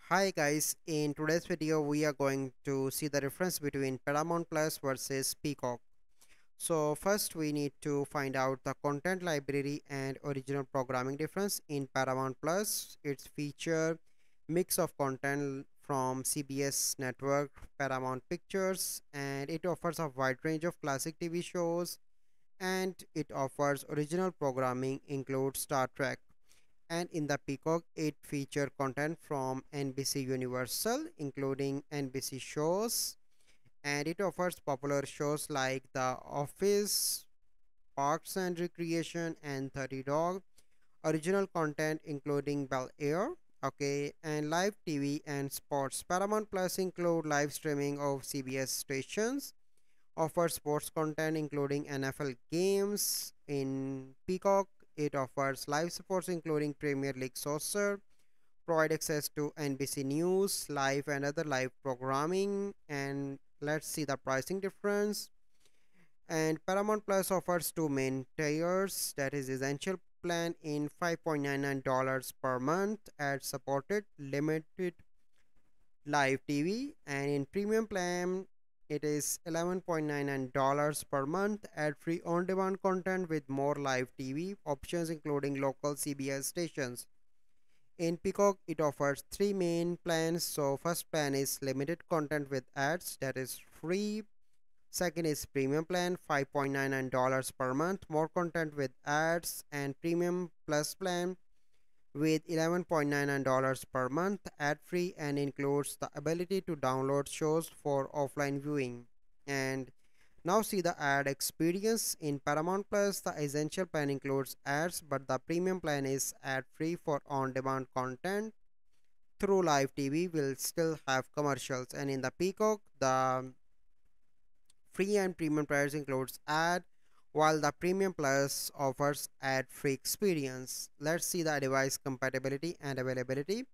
Hi guys, in today's video we are going to see the difference between Paramount Plus versus Peacock. So first we need to find out the content library and original programming difference. In Paramount Plus, it's feature mix of content from CBS network, Paramount Pictures, and it offers a wide range of classic TV shows, and it offers original programming includes Star Trek. And in the Peacock, it feature content from NBC Universal, including NBC shows, and it offers popular shows like The Office, Parks and Recreation, and 30 Dog. Original content including Bel Air, okay, and live TV and sports. Paramount Plus include live streaming of CBS stations, offers sports content including NFL games. In Peacock, it offers live sports including Premier League Soccer, provide access to NBC News, live and other live programming. And let's see the pricing difference. And Paramount Plus offers two main tiers, that is essential plan in $5.99 per month, ad supported limited live TV, and in premium plan it is $11.99 per month, ad free on demand content with more live TV options including local CBS stations. In Peacock, it offers three main plans. So first plan is limited content with ads, that is free. Second is premium plan, $5.99 per month, more content with ads. And premium plus plan with $11.99 per month, ad free, and includes the ability to download shows for offline viewing. And now see the ad experience. In Paramount Plus, the essential plan includes ads, but the premium plan is ad free for on demand content. Through live TV will still have commercials. And in the Peacock, the free and premium plans includes ad, while the premium plus offers ad free experience. Let's see the device compatibility and availability.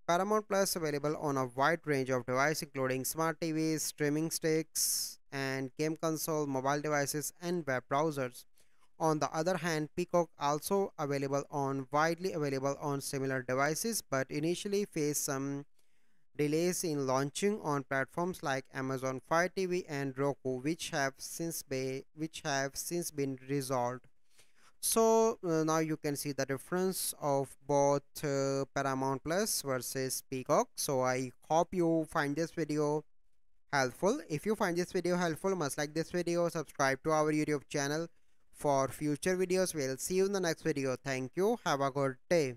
Paramount Plus available on a wide range of devices including smart TVs, streaming sticks, and game console, mobile devices, and web browsers. On the other hand, Peacock also widely available on similar devices, but initially faced some delays in launching on platforms like Amazon Fire TV and Roku, which have since been resolved. So now you can see the difference of both Paramount Plus versus Peacock. So I hope you find this video helpful. If you find this video helpful, must like this video, subscribe to our YouTube channel for future videos. We'll see you in the next video. Thank you. Have a good day.